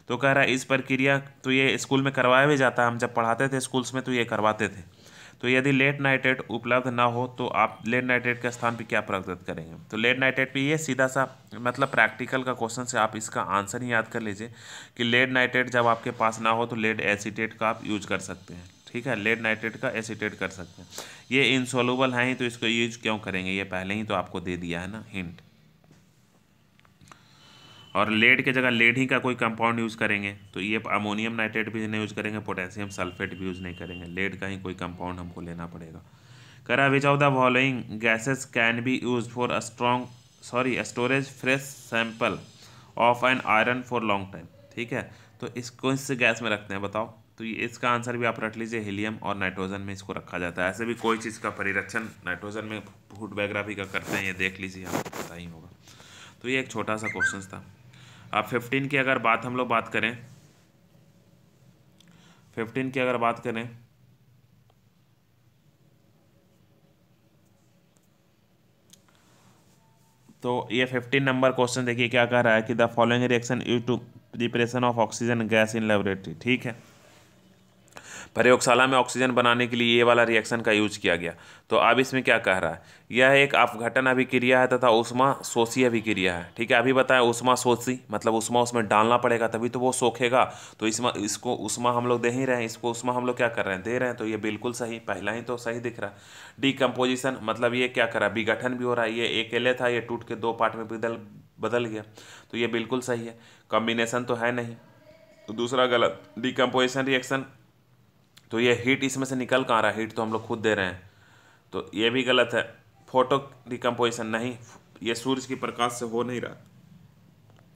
तो कह रहा है इस प्रक्रिया, तो ये स्कूल में करवाया भी जाता है, हम जब पढ़ाते थे स्कूल्स में तो ये करवाते थे। तो यदि लेड नाइट्रेट उपलब्ध ना हो तो आप लेड नाइट्रेट के स्थान पर क्या प्रदत्त करेंगे। तो लेड नाइट्रेट पे ये सीधा सा मतलब प्रैक्टिकल का क्वेश्चन से आप इसका आंसर ही याद कर लीजिए कि लेड नाइट्रेट जब आपके पास ना हो तो लेड एसीटेट का आप यूज कर सकते हैं, ठीक है। लेड नाइट्रेट का एसीटेट कर सकते हैं। ये इनसोल्यूबल है ही तो इसको यूज क्यों करेंगे, ये पहले ही तो आपको दे दिया है ना हिंट। और लेड के जगह लेड ही का कोई कंपाउंड यूज़ करेंगे तो ये अमोनियम नाइट्रेट भी नहीं यूज़ करेंगे, पोटेशियम सल्फेट भी यूज़ नहीं करेंगे, लेड का ही कोई कंपाउंड हमको लेना पड़ेगा। करा विच of the following gases can be use for a storage fresh sample of an iron for long time, ठीक है। तो इसको इससे गैस में रखते हैं, बताओ। तो ये इसका आंसर भी आप रख लीजिए, हीलियम और नाइट्रोजन में इसको रखा जाता है। ऐसे भी कोई चीज़ का परिरक्षण नाइट्रोजन में फूड बायोग्राफी का करते हैं, ये देख लीजिए, आपको पता ही होगा। तो ये एक छोटा सा क्वेश्चन था। अब 15 की अगर बात हम लोग बात करें, 15 की अगर बात करें तो ये 15 नंबर क्वेश्चन देखिए क्या कह रहा है कि the following reaction use to preparation of oxygen gas in laboratory, ठीक है। प्रयोगशाला में ऑक्सीजन बनाने के लिए ये वाला रिएक्शन का यूज किया गया। तो अब इसमें क्या कह रहा है, यह एक अपघटन अभिक्रिया है तथा ऊष्मा शोषी अभिक्रिया है, ठीक है। अभी बताया ऊष्मा शोषी मतलब ऊष्मा उसमें डालना पड़ेगा तभी तो वो सोखेगा। तो इसको ऊष्मा हम लोग दे ही रहे हैं, इसको ऊष्मा हम लोग क्या कर रहे हैं, दे रहे हैं। तो ये बिल्कुल सही, पहला ही तो सही दिख रहा है। डिकम्पोजिशन मतलब ये क्या कर रहा है, विघटन भी हो रहा है, ये अकेले था, ये टूट के दो पार्ट में बदल गया, तो ये बिल्कुल सही है। कॉम्बिनेशन तो है नहीं, तो दूसरा गलत। डिकम्पोजिशन रिएक्शन, तो ये हीट इसमें से निकल कहाँ रहा है, हीट तो हम लोग खुद दे रहे हैं, तो ये भी गलत है। फोटो डिकम्पोजिशन नहीं, ये सूरज की प्रकाश से हो नहीं रहा,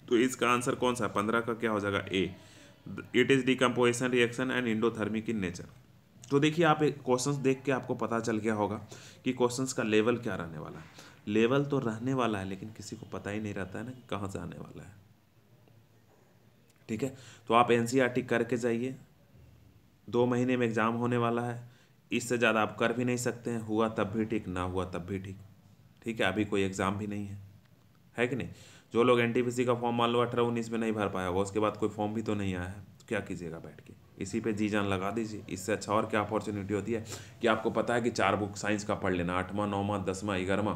तो इसका आंसर कौन सा है, 15 का क्या हो जाएगा, A. It is decomposition reaction and endothermic in nature. तो देखिए आप क्वेश्चंस देख के आपको पता चल गया होगा कि क्वेश्चंस का लेवल क्या रहने वाला है। लेवल तो रहने वाला है लेकिन किसी को पता ही नहीं रहता है ना कि कहाँ से आने वाला है, ठीक है। तो आप एनसीईआरटी करके जाइए, 2 महीने में एग्ज़ाम होने वाला है, इससे ज़्यादा आप कर भी नहीं सकते हैं। हुआ तब भी ठीक, ना हुआ तब भी ठीक, ठीक है। अभी कोई एग्ज़ाम भी नहीं है कि नहीं। जो लोग एनटीपीसी का फॉर्म मान लो 18-19 में नहीं भर पाया होगा, उसके बाद कोई फॉर्म भी तो नहीं आया है, तो क्या कीजिएगा बैठ के, इसी पे जी जान लगा दीजिए। इससे अच्छा और क्या अपॉर्चुनिटी होती है कि आपको पता है कि 4 बुक साइंस का पढ़ लेना, 8वां 9वां 10वां 11वां,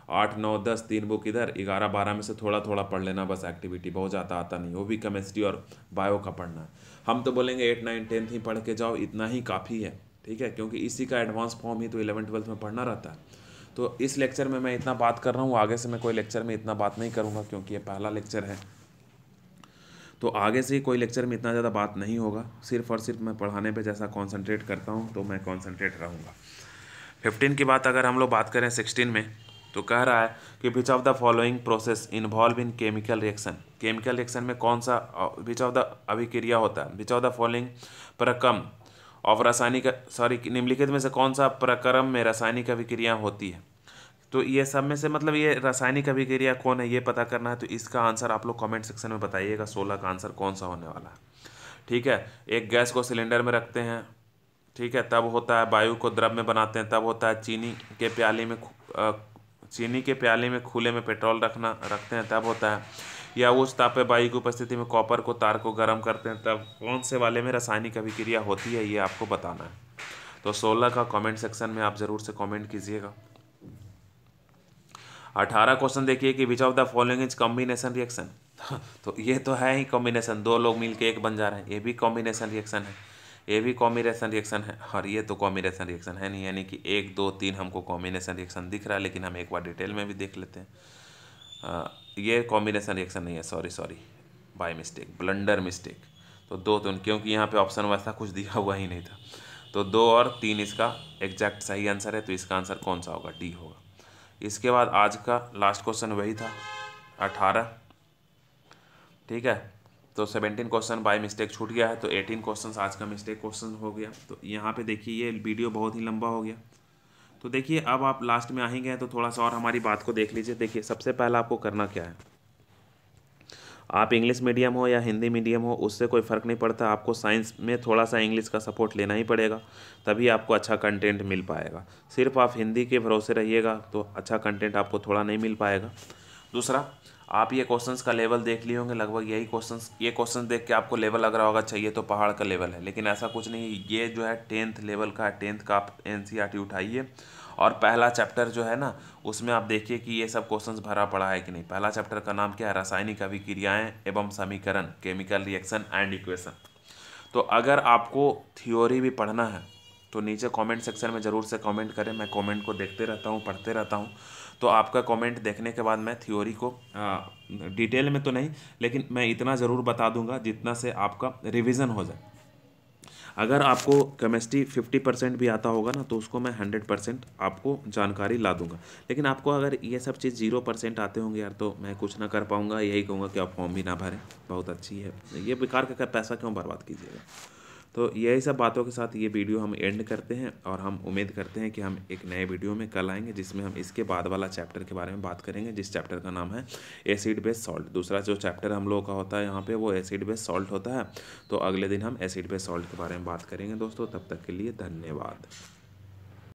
8 9 10 3 बुक इधर, 11 12 में से थोड़ा थोड़ा पढ़ लेना बस एक्टिविटी, बहुत ज़्यादा आता नहीं, वो भी केमिस्ट्री और बायो का पढ़ना है। हम तो बोलेंगे 8 9 10th ही पढ़ के जाओ, इतना ही काफ़ी है, ठीक है, क्योंकि इसी का एडवांस फॉर्म ही तो 11 12th में पढ़ना रहता है। तो इस लेक्चर में मैं इतना बात कर रहा हूँ, आगे से मैं कोई लेक्चर में इतना बात नहीं करूँगा क्योंकि ये पहला लेक्चर है, तो आगे से कोई लेक्चर में इतना ज़्यादा बात नहीं होगा, सिर्फ और सिर्फ मैं पढ़ाने पे जैसा कंसंट्रेट करता हूँ तो मैं कंसंट्रेट रहूँगा। 15 की बात अगर हम लोग बात करें 16 में, तो कह रहा है कि which of the following process involve in chemical reaction, chemical reaction में कौन सा विच ऑफ द अभिक्रिया होता है, विच ऑफ द फॉलोइंग प्रक्रम ऑफ रासायनिक निम्नलिखित में से कौन सा प्रक्रम में रासायनिक अभिक्रिया होती है। तो ये सब में से मतलब ये रासायनिक अभिक्रिया कौन है ये पता करना है, तो इसका आंसर आप लोग कमेंट सेक्शन में बताइएगा 16 का आंसर कौन सा होने वाला है, ठीक है। एक गैस को सिलेंडर में रखते हैं, ठीक है, तब होता है, वायु को द्रव में बनाते हैं तब होता है, चीनी के प्याले में खुले में पेट्रोल रखते हैं तब होता है, या उच्च ताप वायु की उपस्थिति में कॉपर को तार को गर्म करते हैं तब, कौन से वाले में रासायनिक अभिक्रिया होती है ये आपको बताना है। तो 16 का कमेंट सेक्शन में आप ज़रूर से कमेंट कीजिएगा। 18 क्वेश्चन देखिए कि which of the following is combination reaction, तो ये तो है ही कॉम्बिनेशन, दो लोग मिलके एक बन जा रहे हैं, ये भी कॉम्बिनेशन रिएक्शन है, ये भी कॉम्बिनेशन रिएक्शन है, और ये तो कॉम्बिनेशन रिएक्शन है नहीं, यानी कि 1 2 3 हमको कॉम्बिनेशन रिएक्शन दिख रहा है, लेकिन हम एक बार डिटेल में भी देख लेते हैं। ये कॉम्बिनेशन रिएक्शन नहीं है, sorry by mistake, blunder mistake. तो 2 तो क्योंकि यहाँ पे ऑप्शन वैसा कुछ दिया हुआ ही नहीं था, तो 2 और 3 इसका एग्जैक्ट सही आंसर है, तो इसका आंसर कौन सा होगा, डी होगा। इसके बाद आज का लास्ट क्वेश्चन वही था 18, ठीक है। तो 17 क्वेश्चन बाय मिस्टेक छूट गया है, तो 18 क्वेश्चन आज का मिस्टेक क्वेश्चन हो गया। तो यहाँ पे देखिए ये वीडियो बहुत ही लंबा हो गया, तो देखिए अब आप लास्ट में आ ही गए तो थोड़ा सा और हमारी बात को देख लीजिए। देखिए सबसे पहला आपको करना क्या है, आप इंग्लिश मीडियम हो या हिंदी मीडियम हो उससे कोई फ़र्क नहीं पड़ता, आपको साइंस में थोड़ा सा इंग्लिश का सपोर्ट लेना ही पड़ेगा, तभी आपको अच्छा कंटेंट मिल पाएगा। सिर्फ आप हिंदी के भरोसे रहिएगा तो अच्छा कंटेंट आपको थोड़ा नहीं मिल पाएगा। दूसरा, आप ये क्वेश्चंस का लेवल देख लिए होंगे, लगभग यही क्वेश्चंस, ये क्वेश्चन देख के आपको लेवल लग रहा होगा चाहिए तो पहाड़ का लेवल है, लेकिन ऐसा कुछ नहीं, ये जो है 10th लेवल का है। 10th का आप NCERT उठाइए और पहला चैप्टर जो है ना उसमें आप देखिए कि ये सब क्वेश्चंस भरा पड़ा है कि नहीं। पहला चैप्टर का नाम क्या है, रासायनिक अभिक्रियाएं एवं समीकरण, केमिकल रिएक्शन एंड इक्वेशन। तो अगर आपको थ्योरी भी पढ़ना है तो नीचे कमेंट सेक्शन में ज़रूर से कमेंट करें, मैं कमेंट को देखते रहता हूँ, पढ़ते रहता हूँ। तो आपका कमेंट देखने के बाद मैं थ्योरी को डिटेल में तो नहीं, लेकिन मैं इतना ज़रूर बता दूंगा जितना से आपका रिवीजन हो जाए। अगर आपको केमिस्ट्री 50% भी आता होगा ना तो उसको मैं 100% आपको जानकारी ला दूंगा, लेकिन आपको अगर ये सब चीज़ 0% आते होंगे यार तो मैं कुछ ना कर पाऊंगा, यही कहूँगा कि आप फॉर्म भी ना भरें, बहुत अच्छी है ये, बेकार का पैसा क्यों बर्बाद कीजिएगा। तो यही सब बातों के साथ ये वीडियो हम एंड करते हैं, और हम उम्मीद करते हैं कि हम एक नए वीडियो में कल आएंगे जिसमें हम इसके बाद वाला चैप्टर के बारे में बात करेंगे, जिस चैप्टर का नाम है एसिड बेस सॉल्ट। दूसरा जो चैप्टर हम लोगों का होता है यहाँ पे वो एसिड बेस सॉल्ट होता है, तो अगले दिन हम एसिड बेस सॉल्ट के बारे में बात करेंगे दोस्तों। तब तक के लिए धन्यवाद।